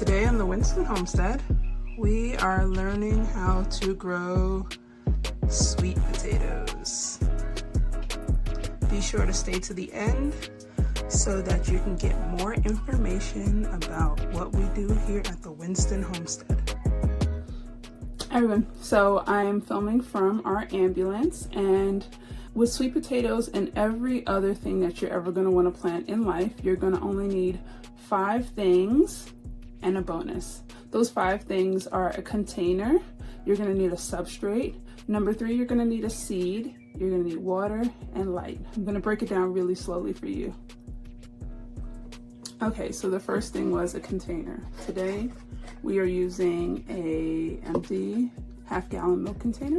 Today on the Winston Homestead, we are learning how to grow sweet potatoes. Be sure to stay to the end so that you can get more information about what we do here at the Winston Homestead. Hi everyone, so I'm filming from our ambulance, and with sweet potatoes and every other thing that you're ever going to want to plant in life, you're going to only need 5 things and a bonus. Those 5 things are a container, you're going to need a substrate, number 3, you're going to need a seed, you're going to need water and light. I'm going to break it down really slowly for you. Okay, so the first thing was a container. Today we are using a empty half-gallon milk container.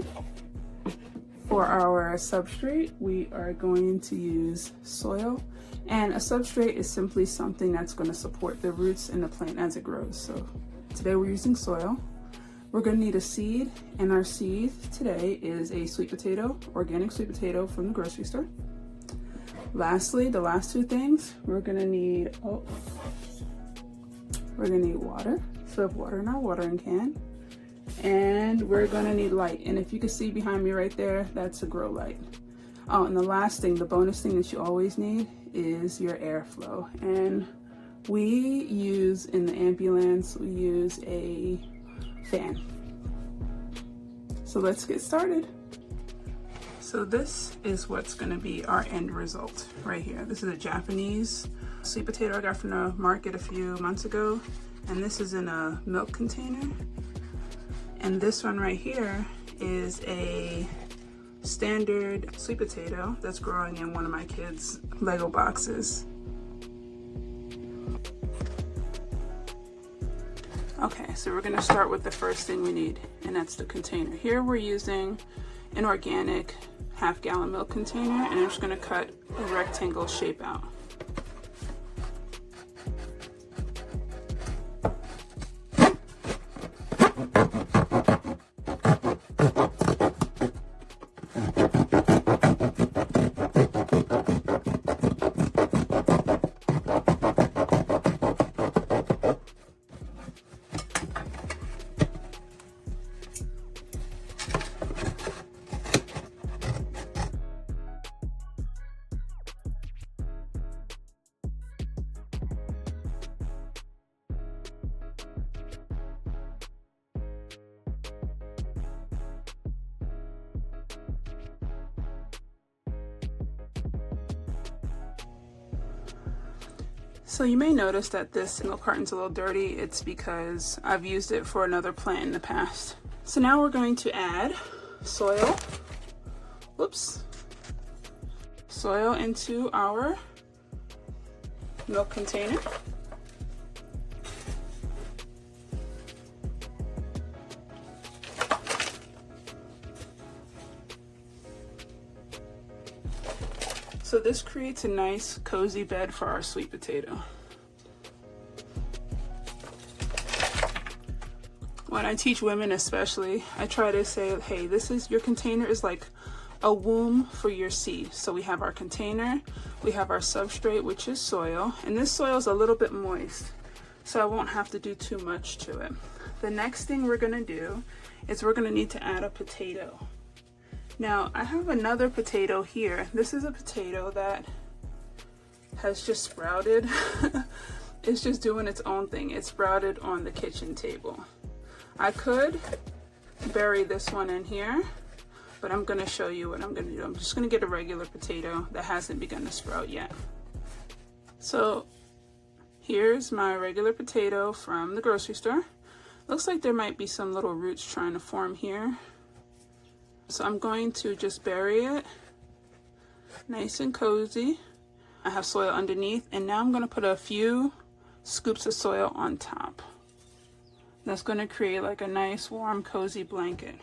For our substrate, we are going to use soil, and a substrate is simply something that's going to support the roots in the plant as it grows. So today we're using soil. We're going to need a seed, and our seed today is a sweet potato, organic sweet potato from the grocery store. Lastly, the last 2 things, we're going to need water. So we have water in our watering can. And we're gonna need light, and if you can see behind me right there, that's a grow light. Oh, and the last thing, the bonus thing that you always need is your airflow. And we use, in the ambulance, we use a fan. So let's get started. So this is what's gonna be our end result right here. This is a Japanese sweet potato I got from the market a few months ago, and this is in a milk container. And this one right here is a standard sweet potato that's growing in one of my kids' Lego boxes. Okay, so we're gonna start with the first thing we need, and that's the container. Here we're using an organic half-gallon milk container, and I'm just gonna cut a rectangle shape out. So you may notice that this milk carton's a little dirty. It's because I've used it for another plant in the past. So now we're going to add soil. Soil into our milk container. So this creates a nice cozy bed for our sweet potato. When I teach women especially, I try to say, hey, your container is like a womb for your seed. So we have our container, we have our substrate, which is soil, and this soil is a little bit moist, so I won't have to do too much to it. The next thing we're gonna do is we're gonna need to add a potato. Now, I have another potato here. This is a potato that has just sprouted. It's just doing its own thing. It sprouted on the kitchen table. I could bury this one in here, but I'm gonna show you what I'm gonna do. I'm just gonna get a regular potato that hasn't begun to sprout yet. So here's my regular potato from the grocery store. Looks like there might be some little roots trying to form here. So I'm going to just bury it nice and cozy. I have soil underneath, and now I'm going to put a few scoops of soil on top. That's going to create like a nice warm cozy blanket.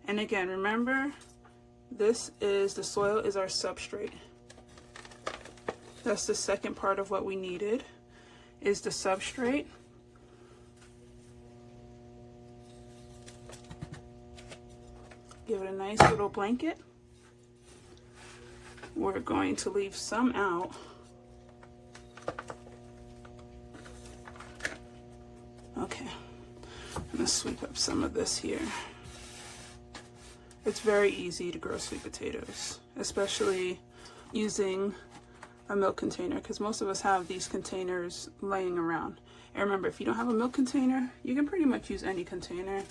And again, remember, the soil is our substrate. That's the second part of what we needed, is the substrate. Give it a nice little blanket. We're going to leave some out. sweep up some of this here. It's very easy to grow sweet potatoes, especially using a milk container, because most of us have these containers laying around. And remember, if you don't have a milk container, you can pretty much use any container.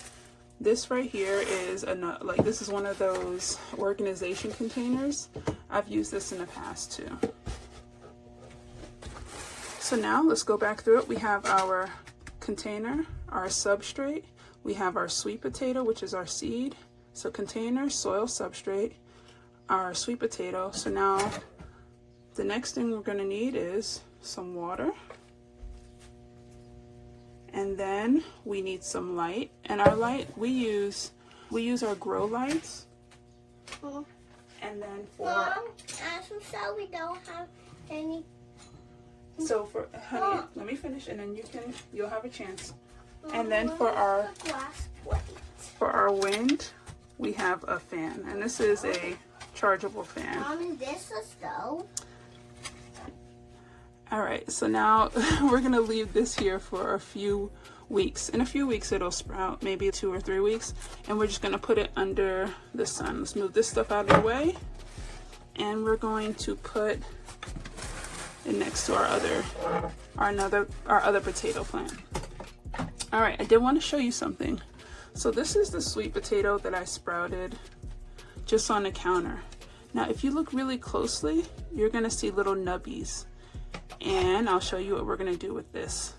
This right here is this is one of those organization containers. I've used this in the past too. So now let's go back through it. We have our container, our substrate, we have our sweet potato, which is our seed. So container, soil, substrate, our sweet potato. So now the next thing we're going to need is some water. And then we need some light. And our light, we use our grow lights. And then for Mom, so we don't have any. So for honey, let me finish, and then you'll have a chance. And then for our wind, we have a fan, and this is a chargeable fan. Mom, is this a stove? All right, so now we're gonna leave this here for a few weeks. In a few weeks it'll sprout, maybe 2 or 3 weeks, and we're just gonna put it under the sun. Let's move this stuff out of the way, and we're going to put it next to our other potato plant. All right, I did want to show you something. So this is the sweet potato that I sprouted just on the counter. Now, if you look really closely, you're gonna see little nubbies. And I'll show you what we're gonna do with this.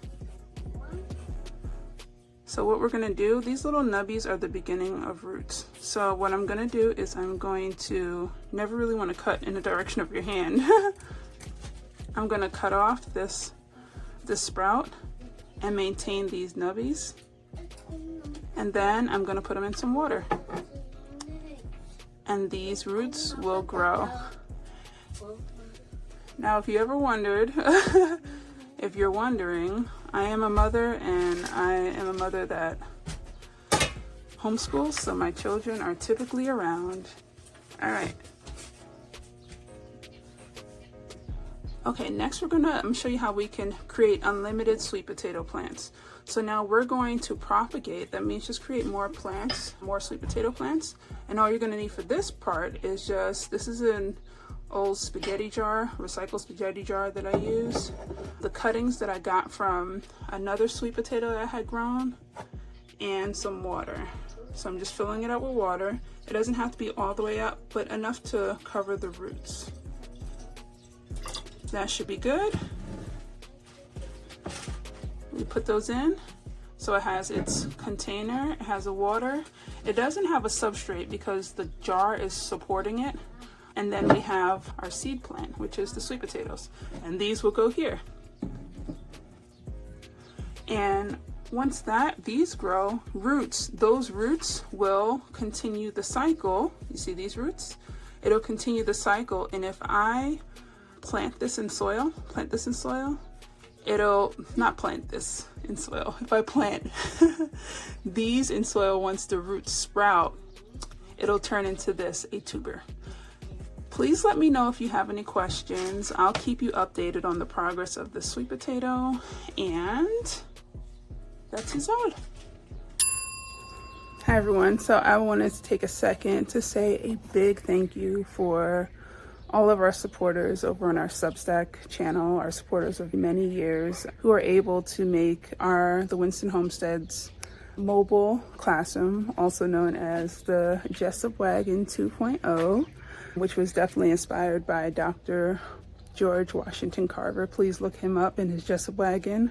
So what we're gonna do, these little nubbies are the beginning of roots. So what I'm gonna do is I'm going to, never really wanna cut in the direction of your hand. I'm gonna cut off this sprout and maintain these nubbies. And then I'm gonna put them in some water. And these roots will grow. Now, if you ever wondered, if you're wondering, I am a mother, and I am a mother that homeschools, so my children are typically around. All right. Okay, next I'm gonna show you how we can create unlimited sweet potato plants. So now we're going to propagate. That means just create more plants, more sweet potato plants. And all you're gonna need for this part is this is an old spaghetti jar, recycled spaghetti jar that I use. The cuttings that I got from another sweet potato that I had grown, and some water. So I'm just filling it up with water. It doesn't have to be all the way up, but enough to cover the roots. That should be good. We put those in. So it has its container, it has the water. It doesn't have a substrate because the jar is supporting it. And then we have our seed plant, which is the sweet potatoes. And these will go here. And once these grow roots, those roots will continue the cycle. You see these roots? It'll continue the cycle. And if I plant this in soil, it'll not plant this in soil. If I plant these in soil, once the roots sprout, it'll turn into this, a tuber. Please let me know if you have any questions. I'll keep you updated on the progress of the sweet potato, and that's all. Hi everyone, so I wanted to take a second to say a big thank you for all of our supporters over on our Substack channel, our supporters of many years, who are able to make the Winston Homestead's mobile classroom, also known as the Jessup Wagon 2.0, which was definitely inspired by Dr. George Washington Carver. Please look him up in his Jessup Wagon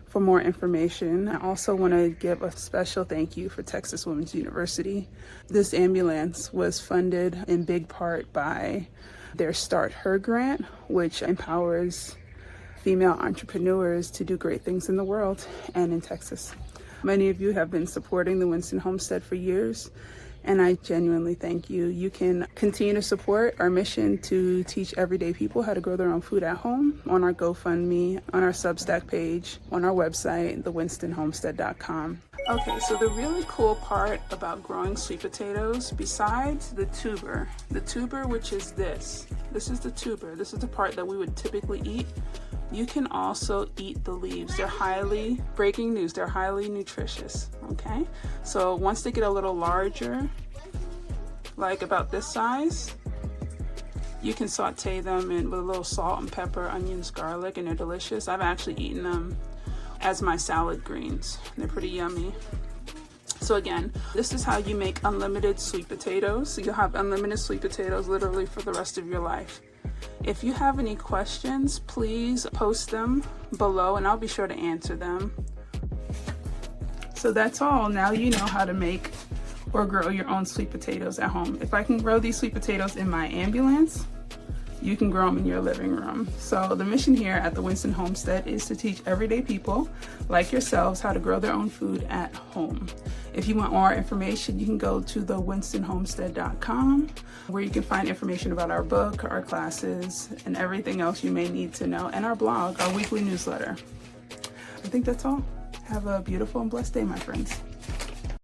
for more information. I also want to give a special thank you for Texas Women's University. This ambulance was funded in big part by their Start Her grant, which empowers female entrepreneurs to do great things in the world and in Texas. Many of you have been supporting the Winston Homestead for years, and I genuinely thank you. You can continue to support our mission to teach everyday people how to grow their own food at home on our GoFundMe, on our Substack page, on our website, thewinstonhomestead.com. Okay, so the really cool part about growing sweet potatoes, besides the tuber which is this is the tuber, this is the part that we would typically eat, you can also eat the leaves. They're highly, breaking news, they're highly nutritious, okay? So once they get a little larger, like about this size, you can saute them in with a little salt and pepper, onions, garlic, and they're delicious. I've actually eaten them as my salad greens. They're pretty yummy. So again, this is how you make unlimited sweet potatoes. So you'll have unlimited sweet potatoes literally for the rest of your life. If you have any questions, please post them below and I'll be sure to answer them. So that's all. Now you know how to make or grow your own sweet potatoes at home. If I can grow these sweet potatoes in my ambulance, you can grow them in your living room. So the mission here at the Winston Homestead is to teach everyday people like yourselves how to grow their own food at home. If you want more information, you can go to thewinstonhomestead.com, where you can find information about our book, our classes, and everything else you may need to know, and our blog, our weekly newsletter. I think that's all. Have a beautiful and blessed day, my friends.